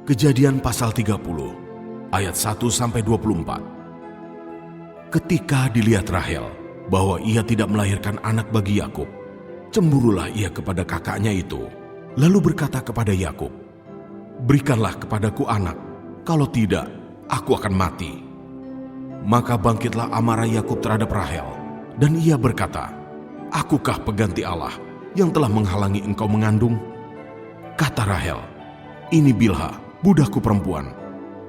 Kejadian pasal 30 ayat 1-24. Ketika dilihat Rahel bahwa ia tidak melahirkan anak bagi Yakub, cemburulah ia kepada kakaknya itu, lalu berkata kepada Yakub, "Berikanlah kepadaku anak, kalau tidak aku akan mati." Maka bangkitlah amarah Yakub terhadap Rahel, dan ia berkata, "Akukah pengganti Allah yang telah menghalangi engkau mengandung?" Kata Rahel, "Ini Bilha, budakku perempuan.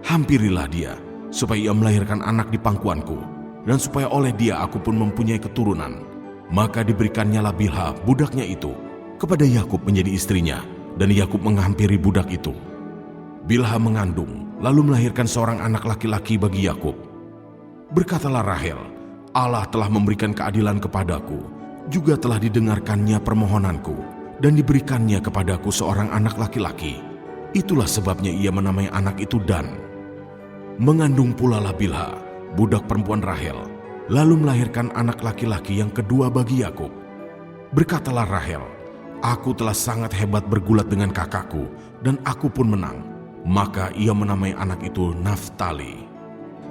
Hampirilah dia, supaya ia melahirkan anak di pangkuanku, dan supaya oleh dia aku pun mempunyai keturunan." Maka diberikannya Bilha, budaknya itu, kepada Yakub menjadi istrinya, dan Yakub menghampiri budak itu. Bilha mengandung, lalu melahirkan seorang anak laki-laki bagi Yakub. Berkatalah Rahel, "Allah telah memberikan keadilan kepadaku, juga telah didengarkannya permohonanku, dan diberikannya kepadaku seorang anak laki-laki. Itulah sebabnya ia menamai anak itu Dan." Mengandung pula Bilha, budak perempuan Rahel, lalu melahirkan anak laki-laki yang kedua bagi Yakub. Berkatalah Rahel, "Aku telah sangat hebat bergulat dengan kakakku, dan aku pun menang." Maka ia menamai anak itu Naftali.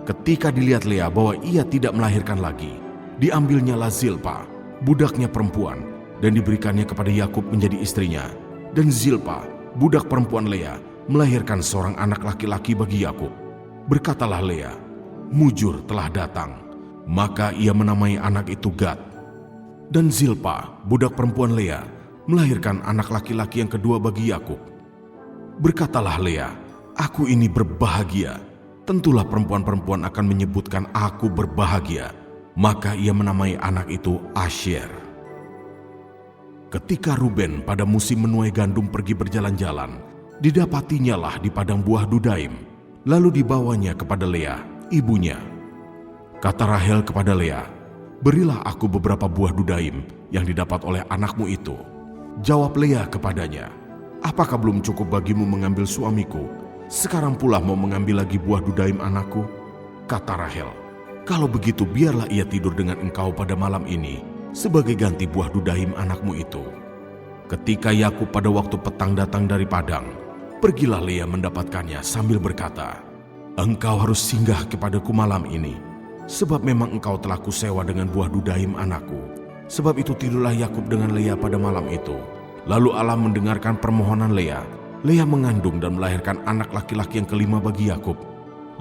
Ketika dilihat Lea bahwa ia tidak melahirkan lagi, diambilnyalah Zilpa, budaknya perempuan, dan diberikannya kepada Yakub menjadi istrinya. Dan Zilpa, budak perempuan Lea, melahirkan seorang anak laki-laki bagi Yakub. Berkatalah Lea, "Mujur telah datang." Maka ia menamai anak itu Gad. Dan Zilpa, budak perempuan Lea, melahirkan anak laki-laki yang kedua bagi Yakub. Berkatalah Lea, "Aku ini berbahagia. Tentulah perempuan-perempuan akan menyebutkan aku berbahagia." Maka ia menamai anak itu Asher. Ketika Ruben pada musim menuai gandum pergi berjalan-jalan, didapatinyalah di padang buah Dudaim, lalu dibawanya kepada Lea, ibunya. Kata Rahel kepada Lea, "Berilah aku beberapa buah Dudaim yang didapat oleh anakmu itu." Jawab Lea kepadanya, "Apakah belum cukup bagimu mengambil suamiku? Sekarang pula mau mengambil lagi buah Dudaim anakku?" Kata Rahel, "Kalau begitu biarlah ia tidur dengan engkau pada malam ini sebagai ganti buah Dudaim anakmu itu." Ketika Yakub pada waktu petang datang dari padang, pergilah Lea mendapatkannya sambil berkata, "Engkau harus singgah kepadaku malam ini, sebab memang engkau telah kusewa dengan buah Dudaim anakku." Sebab itu tidurlah Yakub dengan Lea pada malam itu. Lalu Allah mendengarkan permohonan Lea. Lea mengandung dan melahirkan anak laki-laki yang kelima bagi Yakub.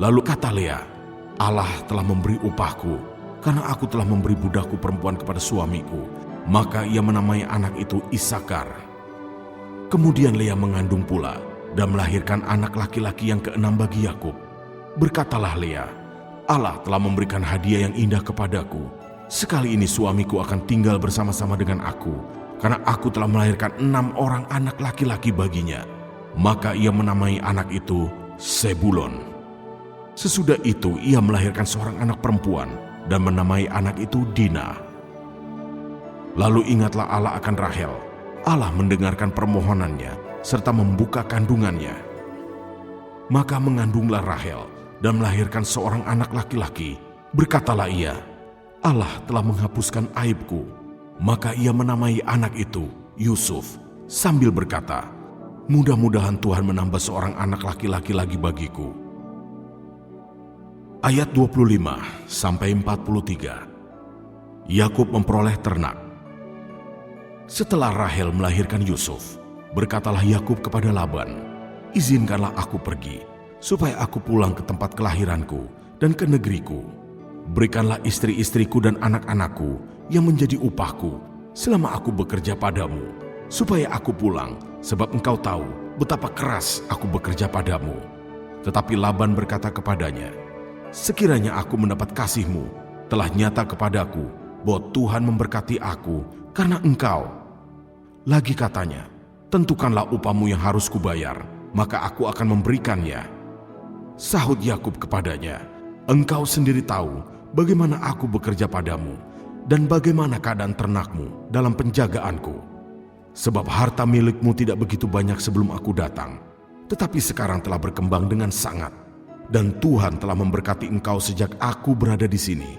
Lalu kata Lea, "Allah telah memberi upahku, karena aku telah memberi budakku perempuan kepada suamiku." Maka ia menamai anak itu Isakar. Kemudian Lea mengandung pula dan melahirkan anak laki-laki yang keenam bagi Yakub. Berkatalah Lea, "Allah telah memberikan hadiah yang indah kepadaku. Sekali ini suamiku akan tinggal bersama-sama dengan aku, karena aku telah melahirkan 6 orang anak laki-laki baginya." Maka ia menamai anak itu Sebulon. Sesudah itu ia melahirkan seorang anak perempuan dan menamai anak itu Dina. Lalu ingatlah Allah akan Rahel. Allah mendengarkan permohonannya serta membuka kandungannya. Maka mengandunglah Rahel dan melahirkan seorang anak laki-laki. Berkatalah ia, "Allah telah menghapuskan aibku." Maka ia menamai anak itu Yusuf sambil berkata, "Mudah-mudahan Tuhan menambah seorang anak laki-laki lagi bagiku." Ayat 25-43. Yakub memperoleh ternak. Setelah Rahel melahirkan Yusuf, berkatalah Yakub kepada Laban, "Izinkanlah aku pergi, supaya aku pulang ke tempat kelahiranku dan ke negeriku. Berikanlah istri-istriku dan anak-anakku yang menjadi upahku selama aku bekerja padamu, supaya aku pulang, sebab engkau tahu betapa keras aku bekerja padamu." Tetapi Laban berkata kepadanya, "Sekiranya aku mendapat kasihmu, telah nyata kepadaku bahwa Tuhan memberkati aku karena engkau." Lagi katanya, "Tentukanlah upahmu yang harus kubayar, maka aku akan memberikannya." Sahut Yakub kepadanya, "Engkau sendiri tahu bagaimana aku bekerja padamu, dan bagaimana keadaan ternakmu dalam penjagaanku. Sebab harta milikmu tidak begitu banyak sebelum aku datang, tetapi sekarang telah berkembang dengan sangat, dan Tuhan telah memberkati engkau sejak aku berada di sini.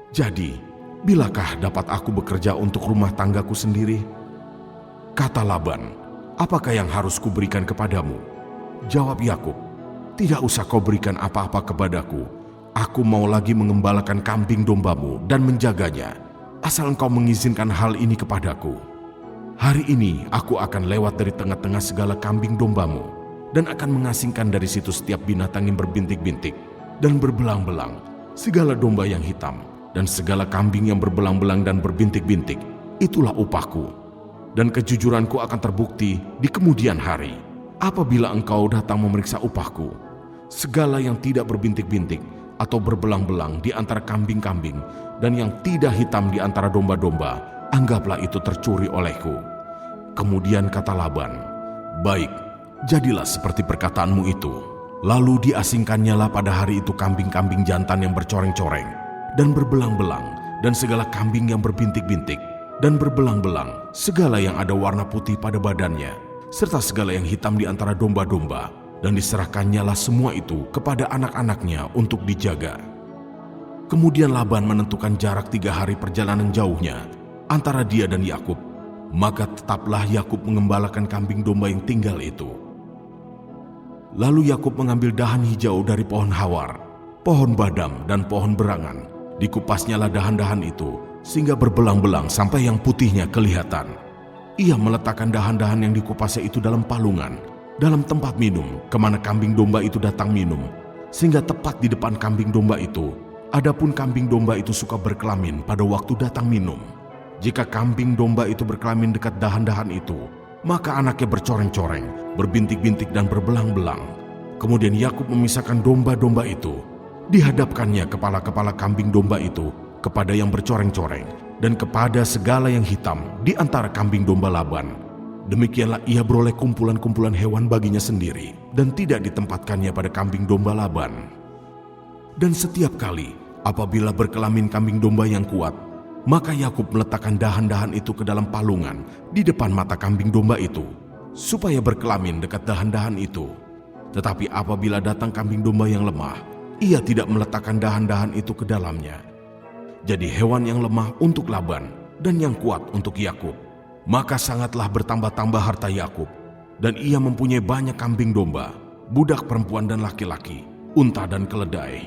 Jadi, bilakah dapat aku bekerja untuk rumah tanggaku sendiri?" Kata Laban, "Apakah yang harus kuberikan kepadamu?" Jawab Yakub, tidak usah kau berikan apa-apa kepadaku. Aku mau lagi mengembalakan kambing dombamu dan menjaganya, asal engkau mengizinkan hal ini kepadaku. Hari ini aku akan lewat dari tengah-tengah segala kambing dombamu dan akan mengasingkan dari situ setiap binatang yang berbintik-bintik dan berbelang-belang, segala domba yang hitam dan segala kambing yang berbelang-belang dan berbintik-bintik. Itulah upahku, dan kejujuranku akan terbukti di kemudian hari apabila engkau datang memeriksa upahku. Segala yang tidak berbintik-bintik atau berbelang-belang di antara kambing-kambing dan yang tidak hitam di antara domba-domba, anggaplah itu tercuri olehku." Kemudian kata Laban, "Baik, jadilah seperti perkataanmu itu." Lalu diasingkannyalah pada hari itu kambing-kambing jantan yang bercoreng-coreng dan berbelang-belang, dan segala kambing yang berbintik-bintik dan berbelang-belang, segala yang ada warna putih pada badannya, serta segala yang hitam di antara domba-domba, dan diserahkannyalah semua itu kepada anak-anaknya untuk dijaga. Kemudian Laban menentukan jarak 3 hari perjalanan jauhnya antara dia dan Yakub. Maka tetaplah Yakub mengembalakan kambing domba yang tinggal itu. Lalu Yakub mengambil dahan hijau dari pohon hawar, pohon badam, dan pohon berangan. Dikupasnyalah dahan-dahan itu sehingga berbelang-belang sampai yang putihnya kelihatan. Ia meletakkan dahan-dahan yang dikupasnya itu dalam palungan, dalam tempat minum kemana kambing domba itu datang minum, sehingga tepat di depan kambing domba itu. Adapun kambing domba itu suka berkelamin pada waktu datang minum. Jika kambing domba itu berkelamin dekat dahan-dahan itu, maka anaknya bercoreng-coreng, berbintik-bintik dan berbelang-belang. Kemudian Yakub memisahkan domba-domba itu. Dihadapkannya kepala-kepala kambing domba itu kepada yang bercoreng-coreng dan kepada segala yang hitam di antara kambing domba Laban. Demikianlah ia beroleh kumpulan-kumpulan hewan baginya sendiri dan tidak ditempatkannya pada kambing domba Laban. Dan setiap kali apabila berkelamin kambing domba yang kuat, maka Yakub meletakkan dahan-dahan itu ke dalam palungan di depan mata kambing domba itu, supaya berkelamin dekat dahan-dahan itu. Tetapi apabila datang kambing domba yang lemah, ia tidak meletakkan dahan-dahan itu ke dalamnya. Jadi hewan yang lemah untuk Laban dan yang kuat untuk Yakub. Maka sangatlah bertambah-tambah harta Yakub, dan ia mempunyai banyak kambing domba, budak perempuan dan laki-laki, unta dan keledai.